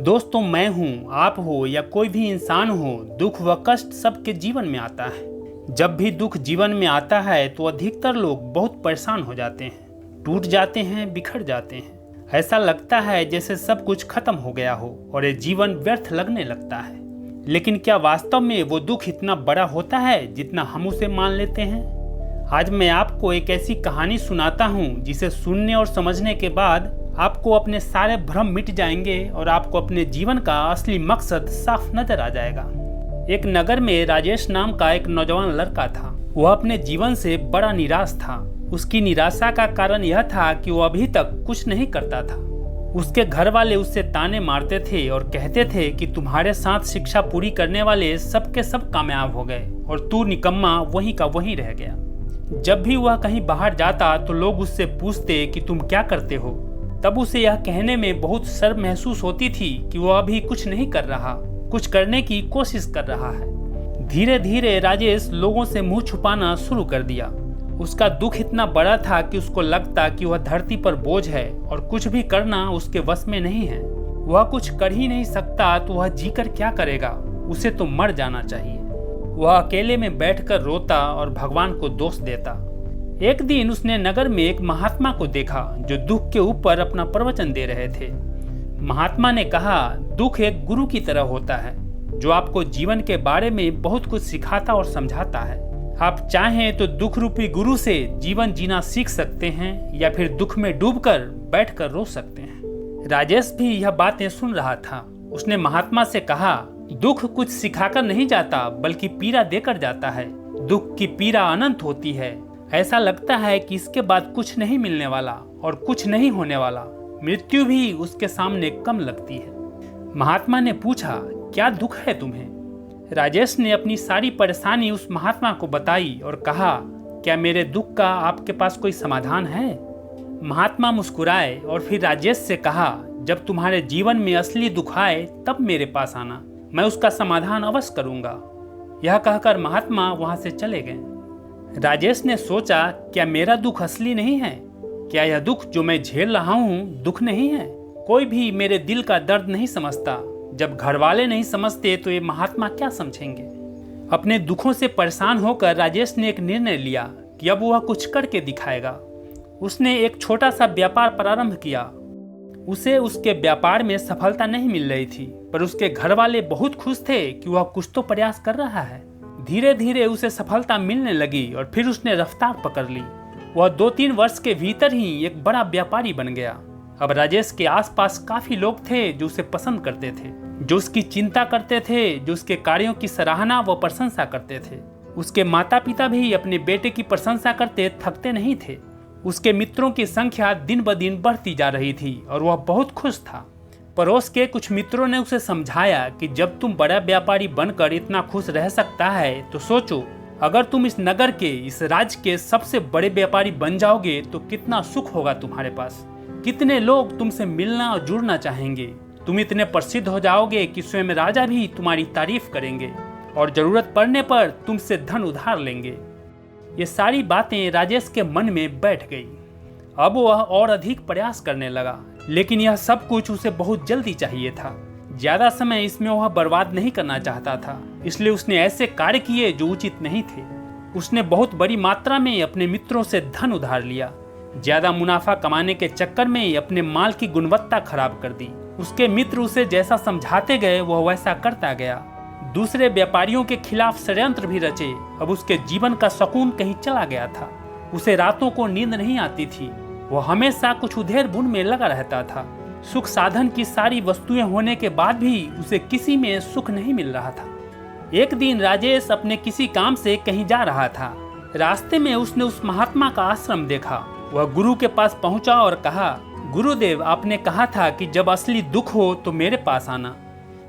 दोस्तों, मैं हूँ, आप हो या कोई भी इंसान हो, दुख व कष्ट सबके जीवन में आता है। जब भी दुख जीवन में आता है तो अधिकतर लोग बहुत परेशान हो जाते हैं, टूट जाते हैं, बिखर जाते हैं। ऐसा लगता है जैसे सब कुछ खत्म हो गया हो और ये जीवन व्यर्थ लगने लगता है। लेकिन क्या वास्तव में वो दुख इतना बड़ा होता है जितना हम उसे मान लेते हैं? आज मैं आपको एक ऐसी कहानी सुनाता हूँ जिसे सुनने और समझने के बाद आपको अपने सारे भ्रम मिट जाएंगे और आपको अपने जीवन का असली मकसद साफ नजर आ जाएगा। एक नगर में राजेश नाम का एक नौजवान लड़का था। वह अपने जीवन से बड़ा निराश था। उसकी निराशा का कारण यह था कि वह अभी तक कुछ नहीं करता था। उसके घर वाले उससे ताने मारते थे और कहते थे कि तुम्हारे साथ शिक्षा पूरी करने वाले सबके सब कामयाब हो गए और तू निकम्मा वहीं का वहीं रह गया। जब भी वह कहीं बाहर जाता तो लोग उससे पूछते कि तुम क्या करते हो। तब उसे यह कहने में बहुत शर्म महसूस होती थी कि वह अभी कुछ नहीं कर रहा, कुछ करने की कोशिश कर रहा है। धीरे धीरे राजेश लोगों से मुंह छुपाना शुरू कर दिया। उसका दुख इतना बड़ा था कि उसको लगता कि वह धरती पर बोझ है और कुछ भी करना उसके वश में नहीं है। वह कुछ कर ही नहीं सकता तो वह जीकर क्या करेगा, उसे तो मर जाना चाहिए। वह अकेले में बैठकर रोता और भगवान को दोष देता। एक दिन उसने नगर में एक महात्मा को देखा जो दुख के ऊपर अपना प्रवचन दे रहे थे। महात्मा ने कहा, दुख एक गुरु की तरह होता है जो आपको जीवन के बारे में बहुत कुछ सिखाता और समझाता है। आप चाहें तो दुख रूपी गुरु से जीवन जीना सीख सकते हैं या फिर दुख में डूबकर बैठकर रो सकते हैं। राजेश भी यह बातें सुन रहा था। उसने महात्मा से कहा, दुख कुछ सिखाकर नहीं जाता बल्कि पीड़ा देकर जाता है। दुख की पीड़ा अनंत होती है। ऐसा लगता है कि इसके बाद कुछ नहीं मिलने वाला और कुछ नहीं होने वाला। मृत्यु भी उसके सामने कम लगती है। महात्मा ने पूछा, क्या दुख है तुम्हें? राजेश ने अपनी सारी परेशानी उस महात्मा को बताई और कहा, क्या मेरे दुख का आपके पास कोई समाधान है? महात्मा मुस्कुराए और फिर राजेश से कहा, जब तुम्हारे जीवन में असली दुख आए तब मेरे पास आना, मैं उसका समाधान अवश्य करूंगा। यह कहकर महात्मा वहां से चले गए। राजेश ने सोचा, क्या मेरा दुख असली नहीं है? क्या यह दुख जो मैं झेल रहा हूँ दुख नहीं है? कोई भी मेरे दिल का दर्द नहीं समझता। जब घर वाले नहीं समझते तो ये महात्मा क्या समझेंगे? अपने दुखों से परेशान होकर राजेश ने एक निर्णय लिया कि अब वह कुछ करके दिखाएगा। उसने एक छोटा सा व्यापार प्रारंभ किया। उसे उसके व्यापार में सफलता नहीं मिल रही थी, पर उसके घर वाले बहुत खुश थे कि वह कुछ तो प्रयास कर रहा है। धीरे धीरे उसे सफलता मिलने लगी और फिर उसने रफ्तार पकड़ ली। वह 2-3 वर्ष के भीतर ही एक बड़ा व्यापारी बन गया। अब राजेश के आसपास काफी लोग थे जो उसे पसंद करते थे, जो उसकी चिंता करते थे, जो उसके कार्यों की सराहना व प्रशंसा करते थे। उसके माता पिता भी अपने बेटे की प्रशंसा करते थकते नहीं थे। उसके मित्रों की संख्या दिन ब दिन बढ़ती जा रही थी और वह बहुत खुश था। पड़ोस के कुछ मित्रों ने उसे समझाया कि जब तुम बड़ा व्यापारी बनकर इतना खुश रह सकता है तो सोचो, अगर तुम इस नगर के, इस राज्य के सबसे बड़े व्यापारी बन जाओगे तो कितना सुख होगा तुम्हारे पास। कितने लोग तुमसे मिलना और जुड़ना चाहेंगे। तुम इतने प्रसिद्ध हो जाओगे कि स्वयं राजा भी तुम्हारी तारीफ करेंगे और जरूरत पड़ने पर तुमसे धन उधार लेंगे। ये सारी बातें राजेश के मन में बैठ गई। अब वह और अधिक प्रयास करने लगा, लेकिन यह सब कुछ उसे बहुत जल्दी चाहिए था। ज्यादा समय इसमें वह बर्बाद नहीं करना चाहता था, इसलिए उसने ऐसे कार्य किए जो उचित नहीं थे। उसने बहुत बड़ी मात्रा में अपने मित्रों से धन उधार लिया। ज्यादा मुनाफा कमाने के चक्कर में अपने माल की गुणवत्ता खराब कर दी। उसके मित्र उसे जैसा समझाते गए वह वैसा करता गया। दूसरे व्यापारियों के खिलाफ षड्यंत्र भी रचे। अब उसके जीवन का सुकून कहीं चला गया था। उसे रातों को नींद नहीं आती थी। वह हमेशा कुछ उधेड़-बुन में लगा रहता था। सुख साधन की सारी वस्तुएं होने के बाद भी उसे किसी में सुख नहीं मिल रहा था। एक दिन राजेश अपने किसी काम से कहीं जा रहा था। रास्ते में उसने उस महात्मा का आश्रम देखा। वह गुरु के पास पहुंचा और कहा, गुरुदेव, आपने कहा था कि जब असली दुख हो तो मेरे पास आना।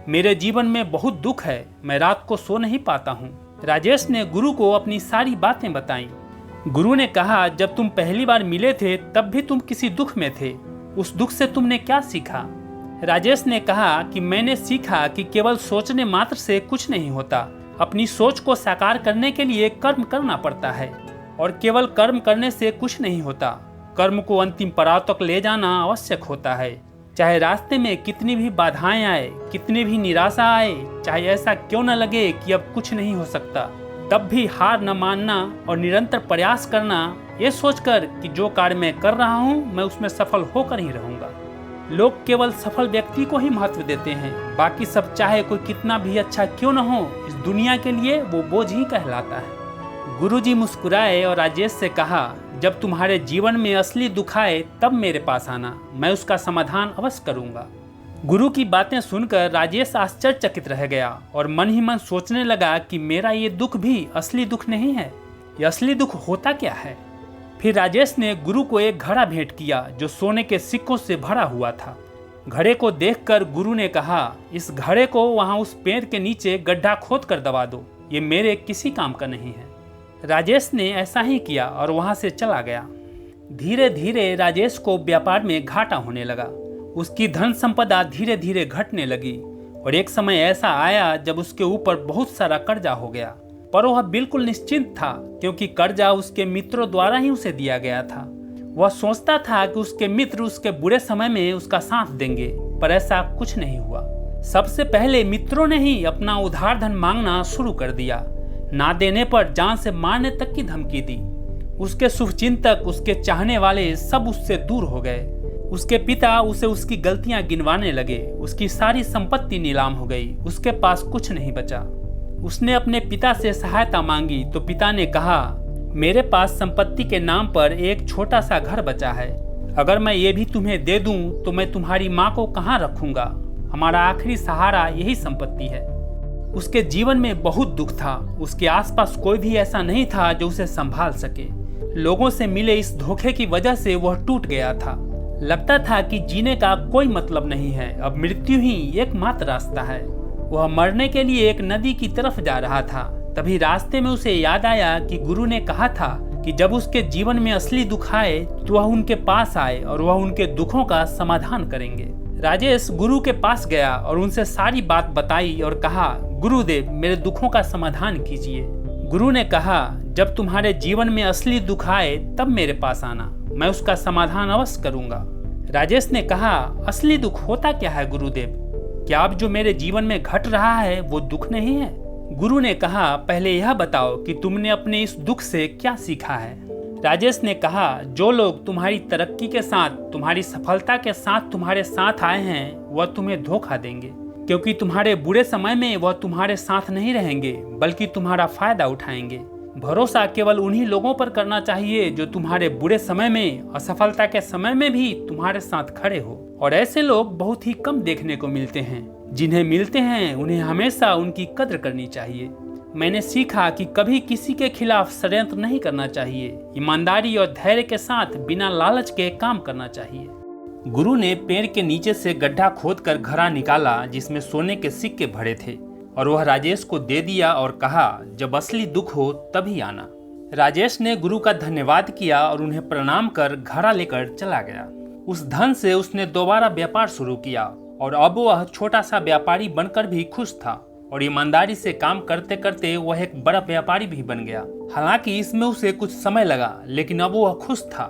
मेरे जीवन में बहुत दुख है, मैं रात को सो नहीं पाता हूँ। राजेश ने गुरु को अपनी सारी बातें बताई। गुरु ने कहा, जब तुम पहली बार मिले थे तब भी तुम किसी दुख में थे। उस दुख से तुमने क्या सीखा? राजेश ने कहा कि मैंने सीखा कि केवल सोचने मात्र से कुछ नहीं होता। अपनी सोच को साकार करने के लिए कर्म करना पड़ता है और केवल कर्म करने से कुछ नहीं होता। कर्म को अंतिम पड़ाव तक ले जाना आवश्यक होता है। चाहे रास्ते में कितनी भी बाधाएं आए, कितनी भी निराशा आए, चाहे ऐसा क्यों न लगे कि अब कुछ नहीं हो सकता, तब भी हार न मानना और निरंतर प्रयास करना, ये सोचकर कि जो कार्य मैं कर रहा हूँ मैं उसमें सफल होकर ही रहूँगा। लोग केवल सफल व्यक्ति को ही महत्व देते हैं, बाकी सब चाहे कोई कितना भी अच्छा क्यों न हो, इस दुनिया के लिए वो बोझ ही कहलाता है। गुरुजी मुस्कुराए और राजेश से कहा, जब तुम्हारे जीवन में असली दुख आए तब मेरे पास आना, मैं उसका समाधान अवश्य करूंगा। गुरु की बातें सुनकर राजेश आश्चर्यचकित रह गया और मन ही मन सोचने लगा कि मेरा ये दुख भी असली दुख नहीं है, ये असली दुख होता क्या है। फिर राजेश ने गुरु को एक घड़ा भेंट किया जो सोने के सिक्कों से भरा हुआ था। घड़े को देखकर गुरु ने कहा, इस घड़े को वहां उस पेड़ के नीचे गड्ढा खोद कर दबा दो, ये मेरे किसी काम का नहीं है। राजेश ने ऐसा ही किया और वहां से चला गया। धीरे धीरे राजेश को व्यापार में घाटा होने लगा। उसकी धन संपदा धीरे धीरे घटने लगी और एक समय ऐसा आया जब उसके ऊपर बहुत सारा कर्जा हो गया, पर वह बिल्कुल निश्चिंत था क्योंकि कर्जा उसके मित्रों द्वारा ही उसे दिया गया था। वह सोचता था कि उसके मित्र उसके बुरे समय में उसका साथ देंगे, पर ऐसा कुछ नहीं हुआ। सबसे पहले मित्रों ने ही अपना उधार धन मांगना शुरू कर दिया। ना देने पर जान से मारने तक की धमकी दी। उसके शुभचिंतक, उसके चाहने वाले सब उससे दूर हो गए। उसके पिता उसे उसकी गलतियां गिनवाने लगे। उसकी सारी संपत्ति नीलाम हो गई, उसके पास कुछ नहीं बचा। उसने अपने पिता से सहायता मांगी तो पिता ने कहा, मेरे पास संपत्ति के नाम पर एक छोटा सा घर बचा है, अगर मैं ये भी तुम्हें दे दूं तो मैं तुम्हारी माँ को कहाँ रखूंगा। हमारा आखिरी सहारा यही संपत्ति है। उसके जीवन में बहुत दुख था। उसके आसपास कोई भी ऐसा नहीं था जो उसे संभाल सके। लोगों से मिले इस धोखे की वजह से वह टूट गया था। लगता था कि जीने का कोई मतलब नहीं है, अब मृत्यु ही एकमात्र रास्ता है। वह मरने के लिए एक नदी की तरफ जा रहा था। तभी रास्ते में उसे याद आया कि गुरु ने कहा था कि जब उसके जीवन में असली दुख आए तो वह उनके पास आए और वह उनके दुखों का समाधान करेंगे। राजेश गुरु के पास गया और उनसे सारी बात बताई और कहा, गुरुदेव मेरे दुखों का समाधान कीजिए। गुरु ने कहा, जब तुम्हारे जीवन में असली दुख आए तब मेरे पास आना, मैं उसका समाधान अवश्य करूंगा। राजेश ने कहा, असली दुख होता क्या है गुरुदेव? क्या अब जो मेरे जीवन में घट रहा है वो दुख नहीं है? गुरु ने कहा, पहले यह बताओ कि तुमने अपने इस दुख से क्या सीखा है। राजेश ने कहा, जो लोग तुम्हारी तरक्की के साथ, तुम्हारी सफलता के साथ तुम्हारे साथ आए हैं वह तुम्हें धोखा देंगे, क्योंकि तुम्हारे बुरे समय में वह तुम्हारे साथ नहीं रहेंगे बल्कि तुम्हारा फायदा उठाएंगे। भरोसा केवल उन्हीं लोगों पर करना चाहिए जो तुम्हारे बुरे समय में, असफलता के समय में भी तुम्हारे साथ खड़े हो। और ऐसे लोग बहुत ही कम देखने को मिलते हैं। जिन्हें मिलते हैं उन्हें हमेशा उनकी कद्र करनी चाहिए। मैंने सीखा कि कभी किसी के खिलाफ षड्यंत्र नहीं करना चाहिए। ईमानदारी और धैर्य के साथ बिना लालच के काम करना चाहिए। गुरु ने पेड़ के नीचे से गड्ढा खोदकर घड़ा निकाला जिसमें सोने के सिक्के भरे थे और वह राजेश को दे दिया और कहा, जब असली दुख हो तभी आना। राजेश ने गुरु का धन्यवाद किया और उन्हें प्रणाम कर घड़ा लेकर चला गया। उस धन से उसने दोबारा व्यापार शुरू किया और अब वह छोटा सा व्यापारी बनकर भी खुश था और ईमानदारी से काम करते करते वह एक बड़ा व्यापारी भी बन गया। हालांकि इसमें उसे कुछ समय लगा, लेकिन अब वह खुश था।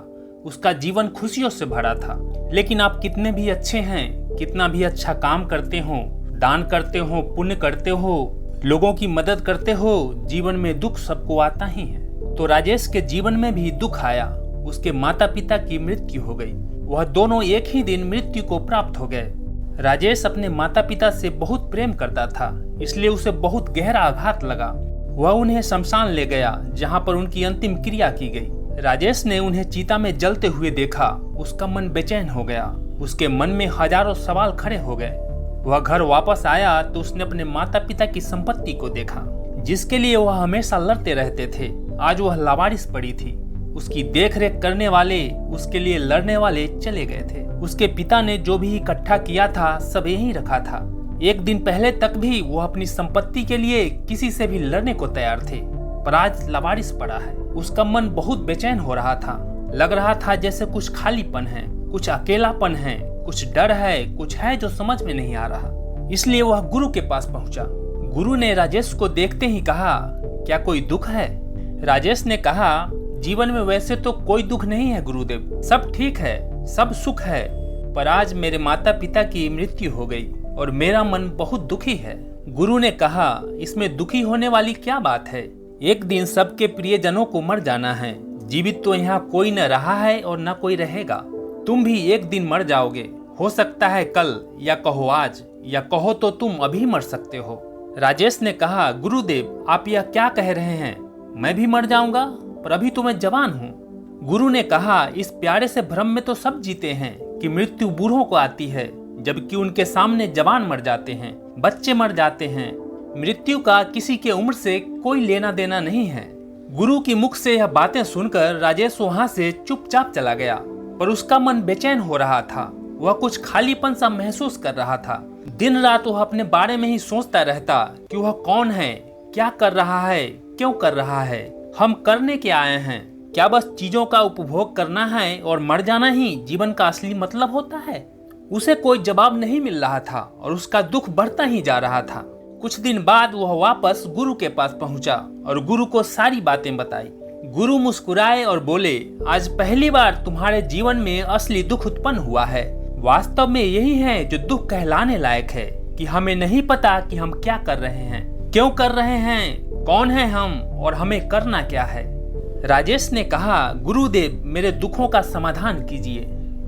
उसका जीवन खुशियों से भरा था। लेकिन आप कितने भी अच्छे हैं, कितना भी अच्छा काम करते हो, दान करते हो, पुण्य करते हो, लोगों की मदद करते हो, जीवन में दुख सबको आता ही है। तो राजेश के जीवन में भी दुख आया। उसके माता पिता की मृत्यु हो गई। वह दोनों एक ही दिन मृत्यु को प्राप्त हो गए। राजेश अपने माता पिता से बहुत प्रेम करता था, इसलिए उसे बहुत गहरा आघात लगा। वह उन्हें शमशान ले गया जहां पर उनकी अंतिम क्रिया की गई। राजेश ने उन्हें चिता में जलते हुए देखा। उसका मन बेचैन हो गया। उसके मन में हजारों सवाल खड़े हो गए। वह घर वापस आया तो उसने अपने माता पिता की संपत्ति को देखा, जिसके लिए वह हमेशा लड़ते रहते थे। आज वह लावारिस पड़ी थी। उसकी देखरेख करने वाले, उसके लिए लड़ने वाले चले गए थे। उसके पिता ने जो भी इकट्ठा किया था सब यहीं रखा था। एक दिन पहले तक भी वह अपनी संपत्ति के लिए किसी से भी लड़ने को तैयार थे, पर आज लावारिस पड़ा है। उसका मन बहुत बेचैन हो रहा था। लग रहा था जैसे कुछ खालीपन है, कुछ अकेलापन है, कुछ डर है, कुछ है जो समझ में नहीं आ रहा। इसलिए वह गुरु के पास पहुंचा। गुरु ने राजेश को देखते ही कहा, क्या कोई दुख है? राजेश ने कहा, जीवन में वैसे तो कोई दुख नहीं है गुरुदेव, सब ठीक है, सब सुख है, पर आज मेरे माता पिता की मृत्यु हो गई और मेरा मन बहुत दुखी है। गुरु ने कहा, इसमें दुखी होने वाली क्या बात है? एक दिन सबके प्रियजनों को मर जाना है। जीवित तो यहाँ कोई न रहा है और न कोई रहेगा। तुम भी एक दिन मर जाओगे। हो सकता है कल, या कहो आज, या कहो तो तुम अभी मर सकते हो। राजेश ने कहा, गुरुदेव आप यह क्या कह रहे हैं? मैं भी मर जाऊंगा, पर अभी तो मैं जवान हूँ। गुरु ने कहा, इस प्यारे से भ्रम में तो सब जीते हैं कि मृत्यु बूढ़ों को आती है, जबकि उनके सामने जवान मर जाते हैं, बच्चे मर जाते हैं। मृत्यु का किसी के उम्र से कोई लेना देना नहीं है। गुरु की मुख से यह बातें सुनकर राजेश वहां से चुपचाप चला गया, पर उसका मन बेचैन हो रहा था। वह कुछ खालीपन सा महसूस कर रहा था। दिन रात वह अपने बारे में ही सोचता रहता कि वह कौन है, क्या कर रहा है, क्यों कर रहा है, हम करने के आए हैं। क्या बस चीजों का उपभोग करना है और मर जाना ही जीवन का असली मतलब होता है? उसे कोई जवाब नहीं मिल रहा था और उसका दुख बढ़ता ही जा रहा था। कुछ दिन बाद वह वापस गुरु के पास पहुंचा और गुरु को सारी बातें बताई। गुरु मुस्कुराए और बोले, आज पहली बार तुम्हारे जीवन में असली दुख उत्पन्न हुआ है। वास्तव में यही है जो दुख कहलाने लायक है, कि हमें नहीं पता कि हम क्या कर रहे हैं, क्यों कर रहे हैं, कौन है हम और हमें करना क्या है। राजेश ने कहा, गुरुदेव मेरे दुखों का समाधान कीजिए।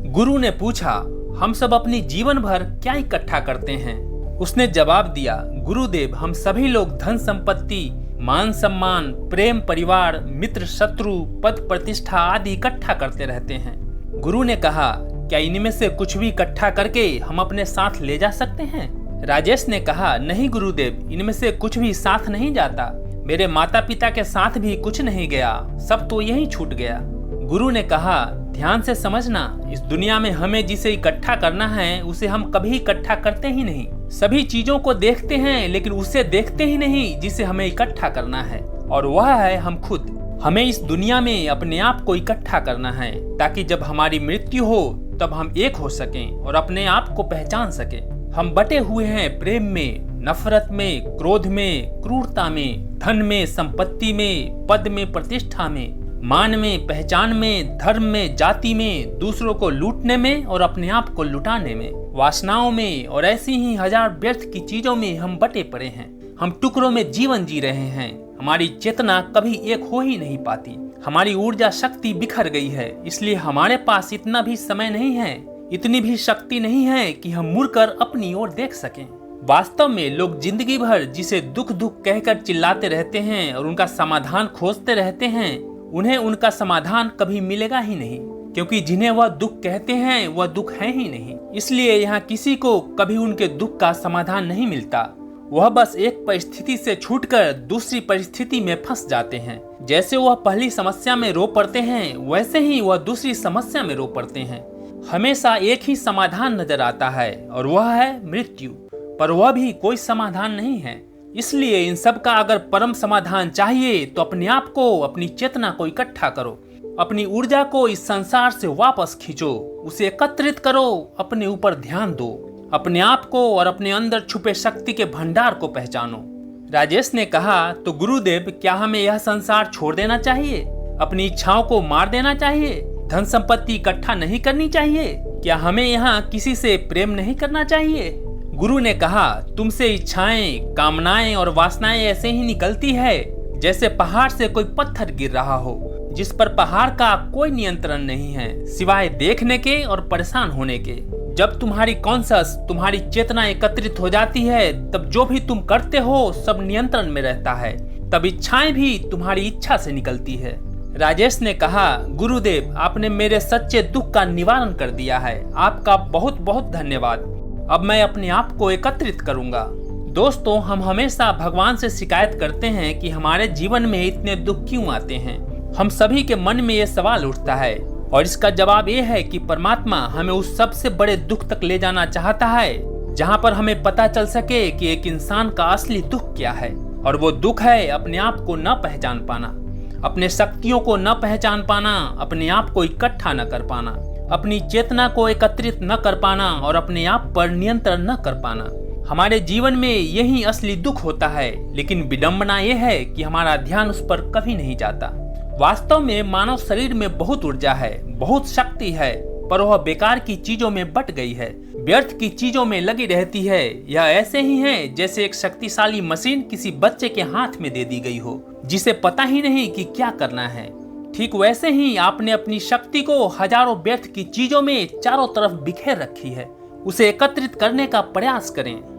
गुरु ने पूछा, हम सब अपनी जीवन भर क्या इकट्ठा करते हैं? उसने जवाब दिया, गुरुदेव हम सभी लोग धन संपत्ति, मान सम्मान, प्रेम, परिवार, मित्र, शत्रु, पद प्रतिष्ठा आदि इकट्ठा करते रहते हैं। गुरु ने कहा, क्या इनमें से कुछ भी इकट्ठा करके हम अपने साथ ले जा सकते हैं? राजेश ने कहा, नहीं गुरुदेव, इनमें से कुछ भी साथ नहीं जाता। मेरे माता पिता के साथ भी कुछ नहीं गया, सब तो यहीं छूट गया। गुरु ने कहा, ध्यान से समझना, इस दुनिया में हमें जिसे इकट्ठा करना है उसे हम कभी इकट्ठा करते ही नहीं। सभी चीजों को देखते हैं लेकिन उसे देखते ही नहीं जिसे हमें इकट्ठा करना है, और वह है हम खुद। हमें इस दुनिया में अपने आप को इकट्ठा करना है ताकि जब हमारी मृत्यु हो तब हम एक हो सकें और अपने आप को पहचान सकें। हम बटे हुए हैं प्रेम में, नफरत में, क्रोध में, क्रूरता में, धन में, संपत्ति में, पद में, प्रतिष्ठा में, मान में, पहचान में, धर्म में, जाति में, दूसरों को लूटने में और अपने आप को लुटाने में, वासनाओं में और ऐसी ही हजार व्यर्थ की चीजों में हम बटे पड़े हैं। हम टुकड़ों में जीवन जी रहे हैं। हमारी चेतना कभी एक हो ही नहीं पाती। हमारी ऊर्जा शक्ति बिखर गई है, इसलिए हमारे पास इतना भी समय नहीं है, इतनी भी शक्ति नहीं है कि हम मुड़कर अपनी ओर देख सकें। वास्तव में लोग जिंदगी भर जिसे दुख दुख कहकर चिल्लाते रहते हैं और उनका समाधान खोजते रहते हैं, उन्हें उनका समाधान कभी मिलेगा ही नहीं, क्योंकि जिन्हें वह दुख कहते हैं वह दुख है ही नहीं। इसलिए यहाँ किसी को कभी उनके दुख का समाधान नहीं मिलता। वह बस एक परिस्थिति से छूटकर दूसरी परिस्थिति में फंस जाते हैं। जैसे वह पहली समस्या में रो पड़ते हैं, वैसे ही वह दूसरी समस्या में रो पड़ते हैं। हमेशा एक ही समाधान नजर आता है और वह है मृत्यु, पर वह भी कोई समाधान नहीं है। इसलिए इन सब का अगर परम समाधान चाहिए तो अपने आप को, अपनी चेतना को इकट्ठा करो, अपनी ऊर्जा को इस संसार से वापस खींचो, उसे एकत्रित करो, अपने ऊपर ध्यान दो, अपने आप को और अपने अंदर छुपे शक्ति के भंडार को पहचानो। राजेश ने कहा, तो गुरुदेव क्या हमें यह संसार छोड़ देना चाहिए? अपनी इच्छाओं को मार देना चाहिए? धन संपत्ति इकट्ठा नहीं करनी चाहिए? क्या हमें यहाँ किसी से प्रेम नहीं करना चाहिए? गुरु ने कहा, तुमसे इच्छाएं, कामनाएं और वासनाएं ऐसे ही निकलती है जैसे पहाड़ से कोई पत्थर गिर रहा हो, जिस पर पहाड़ का कोई नियंत्रण नहीं है सिवाय देखने के और परेशान होने के। जब तुम्हारी कॉन्शस, तुम्हारी चेतना एकत्रित हो जाती है, तब जो भी तुम करते हो सब नियंत्रण में रहता है। तब इच्छाएं भी तुम्हारी इच्छा से निकलती है। राजेश ने कहा, गुरुदेव आपने मेरे सच्चे दुख का निवारण कर दिया है, आपका बहुत बहुत धन्यवाद। अब मैं अपने आप को एकत्रित करूंगा। दोस्तों, हम हमेशा भगवान से शिकायत करते हैं कि हमारे जीवन में इतने दुख क्यों आते हैं। हम सभी के मन में ये सवाल उठता है और इसका जवाब ये है कि परमात्मा हमें उस सबसे बड़े दुख तक ले जाना चाहता है जहाँ पर हमें पता चल सके कि एक इंसान का असली दुख क्या है। और वो दुख है अपने आप को न पहचान पाना, अपने शक्तियों को न पहचान पाना, अपने आप को इकट्ठा न कर पाना, अपनी चेतना को एकत्रित न कर पाना और अपने आप पर नियंत्रण न कर पाना। हमारे जीवन में यही असली दुख होता है, लेकिन विडंबना यह है कि हमारा ध्यान उस पर कभी नहीं जाता। वास्तव में मानव शरीर में बहुत ऊर्जा है, बहुत शक्ति है, पर वह बेकार की चीजों में बट गई है, व्यर्थ की चीजों में लगी रहती है। यह ऐसे ही है जैसे एक शक्तिशाली मशीन किसी बच्चे के हाथ में दे दी गई हो, जिसे पता ही नहीं कि क्या करना है। ठीक वैसे ही आपने अपनी शक्ति को हजारों व्यर्थ की चीजों में चारों तरफ बिखेर रखी है। उसे एकत्रित करने का प्रयास करें।